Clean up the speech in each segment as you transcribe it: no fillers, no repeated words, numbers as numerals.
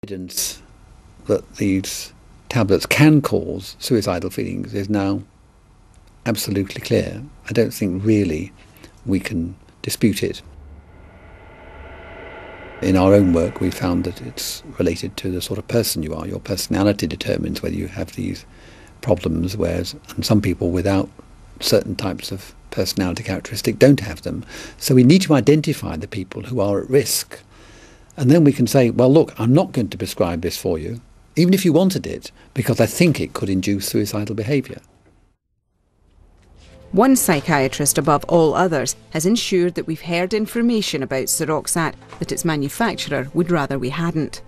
Evidence that these tablets can cause suicidal feelings is now absolutely clear. I don't think really we can dispute it. In our own work, we found that it's related to the sort of person you are. Your personality determines whether you have these problems, and some people without certain types of personality characteristic don't have them. So we need to identify the people who are at risk. And then we can say, well, look, I'm not going to prescribe this for you, even if you wanted it, because I think it could induce suicidal behaviour. One psychiatrist above all others has ensured that we've heard information about SEROXAT that its manufacturer would rather we hadn't.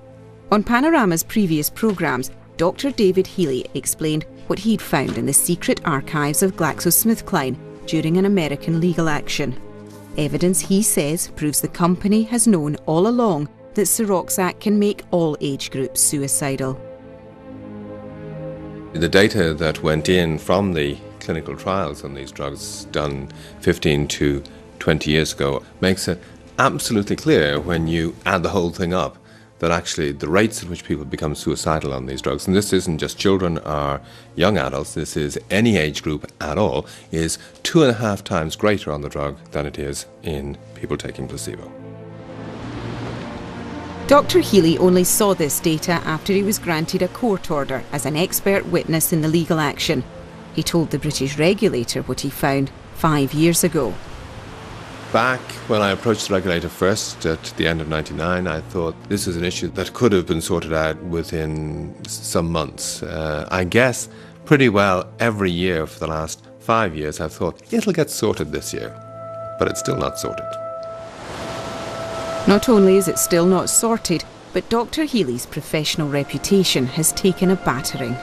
On Panorama's previous programmes, Dr. David Healy explained what he'd found in the secret archives of GlaxoSmithKline during an American legal action. Evidence, he says, proves the company has known all along that SEROXAT can make all age groups suicidal. The data that went in from the clinical trials on these drugs done 15 to 20 years ago makes it absolutely clear when you add the whole thing up that actually the rates at which people become suicidal on these drugs, and this isn't just children or young adults, this is any age group at all, is 2.5 times greater on the drug than it is in people taking placebo. Dr. Healy only saw this data after he was granted a court order as an expert witness in the legal action. He told the British regulator what he found 5 years ago. Back when I approached the regulator first at the end of '99, I thought this is an issue that could have been sorted out within some months. I guess pretty well every year for the last 5 years I've thought it'll get sorted this year, but it's still not sorted. Not only is it still not sorted, but Dr. Healy's professional reputation has taken a battering.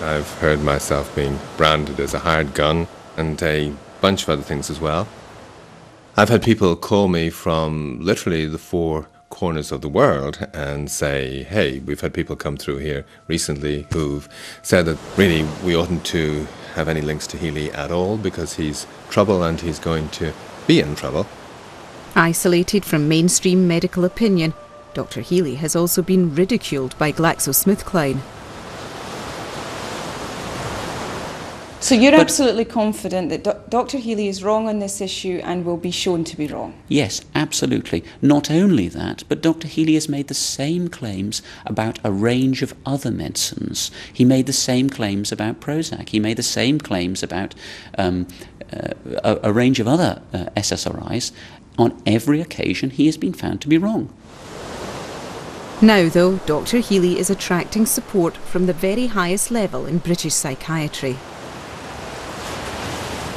I've heard myself being branded as a hired gun and a bunch of other things as well. I've had people call me from literally the 4 corners of the world and say, hey, we've had people come through here recently who've said that really we oughtn't to have any links to Healy at all because he's trouble and he's going to be in trouble. Isolated from mainstream medical opinion, Dr. Healy has also been ridiculed by GlaxoSmithKline. So you're absolutely confident that Dr. Healy is wrong on this issue and will be shown to be wrong? Yes, absolutely. Not only that, but Dr. Healy has made the same claims about a range of other medicines. He made the same claims about Prozac. He made the same claims about a range of other SSRIs. On every occasion, he has been found to be wrong. Now, though, Dr. Healy is attracting support from the very highest level in British psychiatry.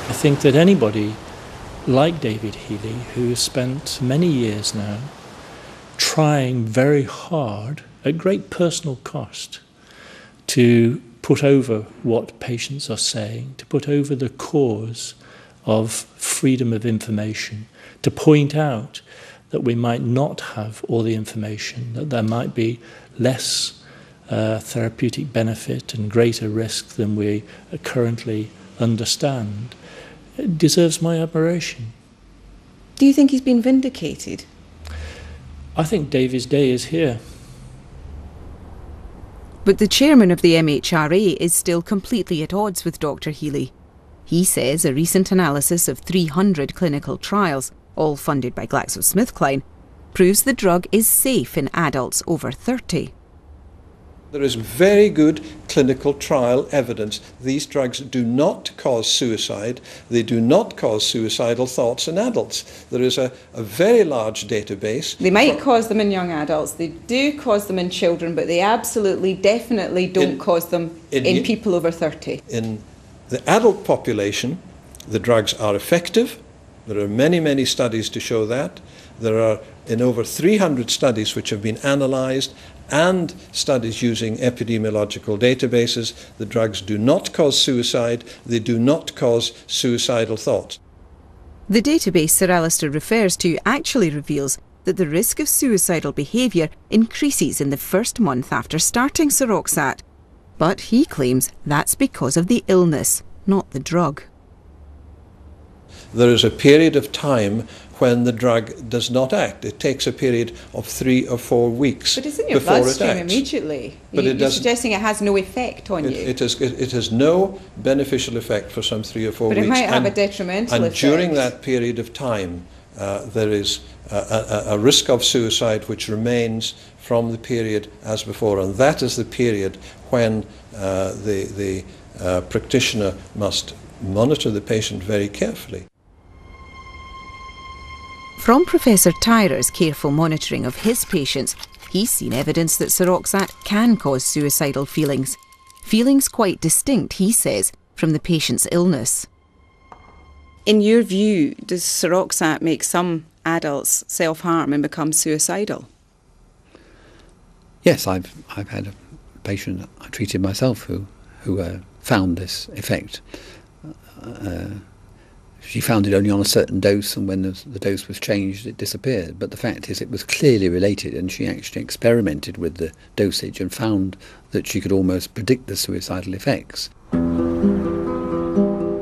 I think that anybody like David Healy, who has spent many years now trying very hard, at great personal cost, to put over what patients are saying, to put over the cause of freedom of information, to point out that we might not have all the information, that there might be less therapeutic benefit and greater risk than we currently understand, it deserves my admiration. Do you think he's been vindicated? I think David's day is here. But the chairman of the MHRA is still completely at odds with Dr. Healy. He says a recent analysis of 300 clinical trials, all funded by GlaxoSmithKline, proves the drug is safe in adults over 30. There is very good clinical trial evidence. These drugs do not cause suicide. They do not cause suicidal thoughts in adults. There is a very large database. They might cause them in young adults. They do cause them in children, but they absolutely, definitely don't cause them in people over 30. In the adult population, the drugs are effective. There are many, many studies to show that. There are in over 300 studies which have been analysed and studies using epidemiological databases. The drugs do not cause suicide. They do not cause suicidal thoughts. The database Sir Alistair refers to actually reveals that the risk of suicidal behaviour increases in the first month after starting SEROXAT. But he claims that's because of the illness, not the drug. There is a period of time when the drug does not act. It takes a period of 3 or 4 weeks but it's in your before it bloodstream acts. Immediately. But You're suggesting it has no effect on you. It has no beneficial effect for some 3 or 4 but weeks. But it might have a detrimental effect. And during that period of time, there is a risk of suicide which remains from the period as before, and that is the period when the practitioner must monitor the patient very carefully. From Professor Tyrer's careful monitoring of his patients, he's seen evidence that SEROXAT can cause suicidal feelings. Feelings quite distinct, he says, from the patient's illness. In your view, does SEROXAT make some adults self-harm and become suicidal? Yes, I've had a patient I treated myself who found this effect. She found it only on a certain dose, and when the dose was changed, it disappeared. But the fact is, it was clearly related, and she actually experimented with the dosage and found that she could almost predict the suicidal effects.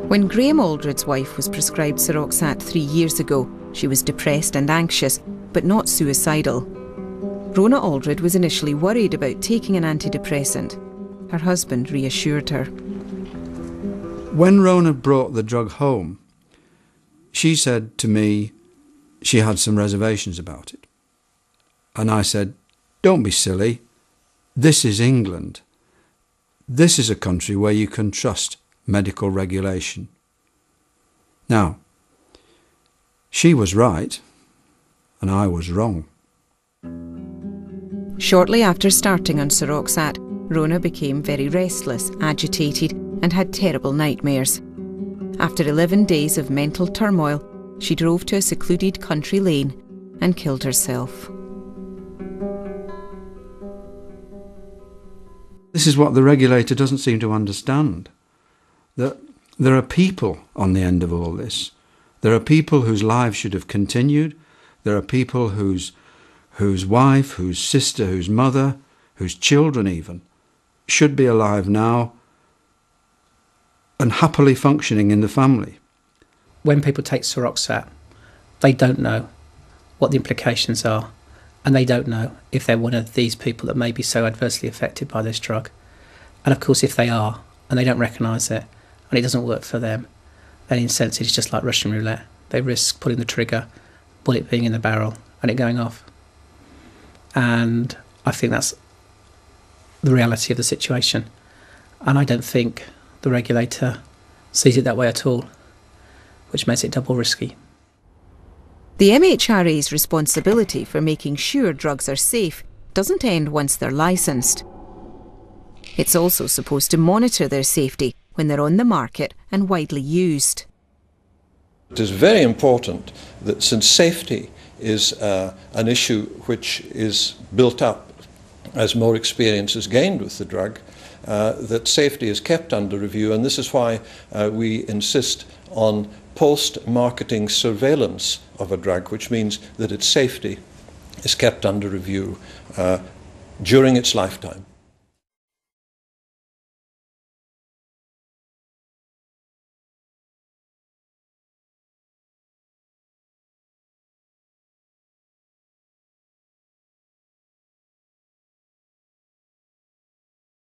When Graham Aldred's wife was prescribed SEROXAT 3 years ago, she was depressed and anxious, but not suicidal. Rona Aldred was initially worried about taking an antidepressant. Her husband reassured her. When Rona brought the drug home, she said to me she had some reservations about it. And I said, "Don't be silly. This is England. This is a country where you can trust medical regulation." Now, she was right, and I was wrong. Shortly after starting on SEROXAT, Rona became very restless, agitated, and had terrible nightmares. After 11 days of mental turmoil, she drove to a secluded country lane and killed herself. This is what the regulator doesn't seem to understand, that there are people on the end of all this. There are people whose lives should have continued. There are people whose wife, whose sister, whose mother, whose children even, should be alive now and happily functioning in the family. When people take SEROXAT, they don't know what the implications are, and they don't know if they're one of these people that may be so adversely affected by this drug. And of course, if they are, and they don't recognise it, and it doesn't work for them, then in a sense it's just like Russian roulette. They risk pulling the trigger, bullet being in the barrel, and it going off. And I think that's the reality of the situation. And I don't think the regulator sees it that way at all, which makes it double risky. The MHRA's responsibility for making sure drugs are safe doesn't end once they're licensed. It's also supposed to monitor their safety when they're on the market and widely used. It is very important that, since safety is an issue which is built up as more experience is gained with the drug, that safety is kept under review, and this is why we insist on post-marketing surveillance of a drug, which means that its safety is kept under review during its lifetime.